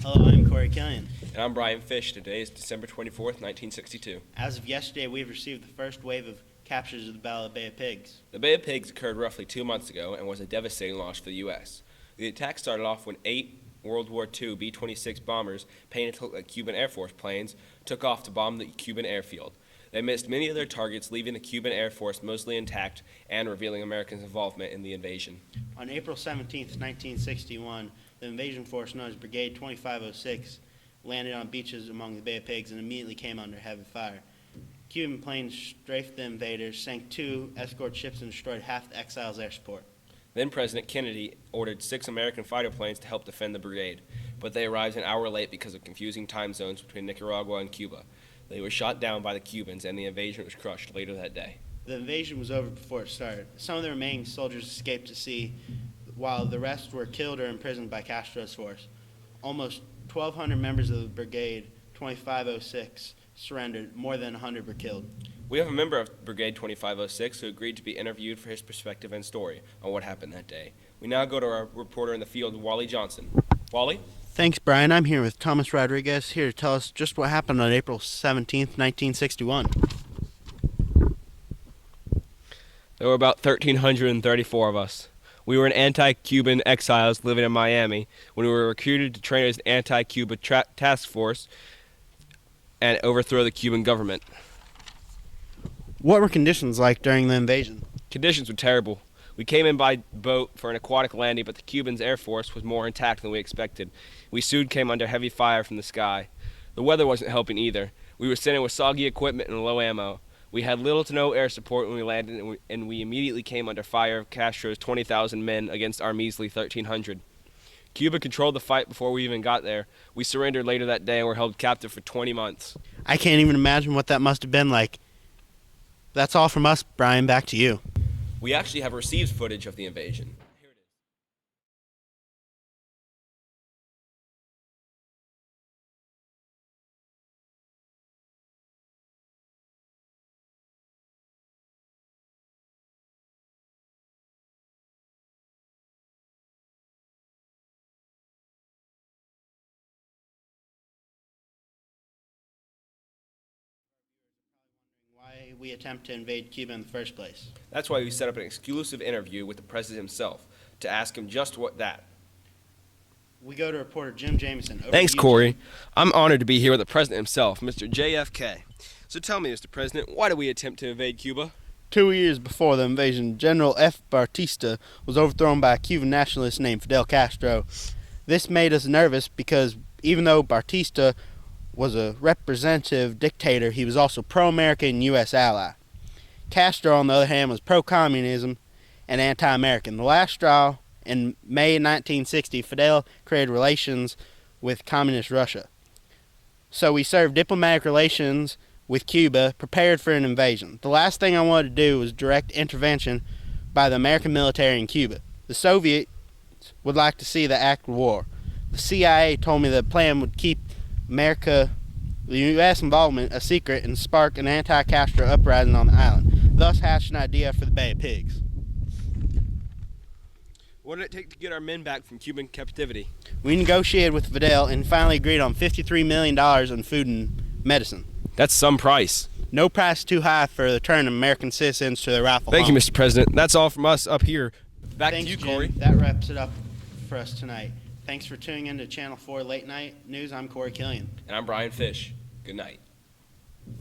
Hello, I'm Corey Killian. And I'm Brian Fish. Today is December 24th, 1962. As of yesterday, we've received the first wave of captures of the Battle of Bay of Pigs. The Bay of Pigs occurred roughly 2 months ago and was a devastating loss for the U.S. The attack started off when 8 World War II B-26 bombers painted to look like Cuban Air Force planes took off to bomb the Cuban airfield. They missed many of their targets, leaving the Cuban Air Force mostly intact and revealing Americans' involvement in the invasion. On April 17, 1961, the invasion force known as Brigade 2506 landed on beaches among the Bay of Pigs and immediately came under heavy fire. Cuban planes strafed the invaders, sank 2 escort ships, and destroyed half the exiles' air support. Then President Kennedy ordered 6 American fighter planes to help defend the brigade, but they arrived an hour late because of confusing time zones between Nicaragua and Cuba. They were shot down by the Cubans, and the invasion was crushed later that day. The invasion was over before it started. Some of the remaining soldiers escaped to sea, while the rest were killed or imprisoned by Castro's force. Almost 1,200 members of the Brigade 2506 surrendered. More than 100 were killed. We have a member of Brigade 2506 who agreed to be interviewed for his perspective and story on what happened that day. We now go to our reporter in the field, Wally Johnson. Wally? Thanks, Brian. I'm here with Thomas Rodriguez, here to tell us just what happened on April 17th, 1961. There were about 1,334 of us. We were anti-Cuban exiles living in Miami when we were recruited to train as an anti-Cuba task force and overthrow the Cuban government. What were conditions like during the invasion? Conditions were terrible. We came in by boat for an aquatic landing, but the Cubans' air force was more intact than we expected. We soon came under heavy fire from the sky. The weather wasn't helping either. We were sitting with soggy equipment and low ammo. We had little to no air support when we landed, and we immediately came under fire of Castro's 20,000 men against our measly 1,300. Cuba controlled the fight before we even got there. We surrendered later that day and were held captive for 20 months. I can't even imagine what that must have been like. That's all from us, Brian. Back to you. We actually have received footage of the invasion. Here it is. Why we attempt to invade Cuba in the first place. That's why we set up an exclusive interview with the president himself to ask him just what that. We go to reporter Jim Jameson. Over Thanks, to you, Corey. Jim. I'm honored to be here with the president himself, Mr. JFK. So tell me, Mr. President, why did we attempt to invade Cuba? 2 years before the invasion, General F. Batista was overthrown by a Cuban nationalist named Fidel Castro. This made us nervous because even though Batista was a representative dictator, he was also pro-American and U.S. ally. Castro, on the other hand, was pro-communism and anti-American. The last straw, in May 1960, Fidel created relations with communist Russia. So we served diplomatic relations with Cuba, prepared for an invasion. The last thing I wanted to do was direct intervention by the American military in Cuba. The Soviets would like to see the act of war. The CIA told me the plan would keep the U.S. involvement a secret and spark an anti-Castro uprising on the island, thus hatched an idea for the Bay of Pigs. What did it take to get our men back from Cuban captivity? We negotiated with Fidel and finally agreed on $53 million in food and medicine. That's some price. No price too high for the return of American citizens to their rightful Thank you, homes. Mr. President. That's all from us up here. Back Thanks, to you, Jim. Corey. That wraps it up for us tonight. Thanks for tuning in to Channel 4 Late Night News. I'm Corey Killian. And I'm Brian Fish. Good night.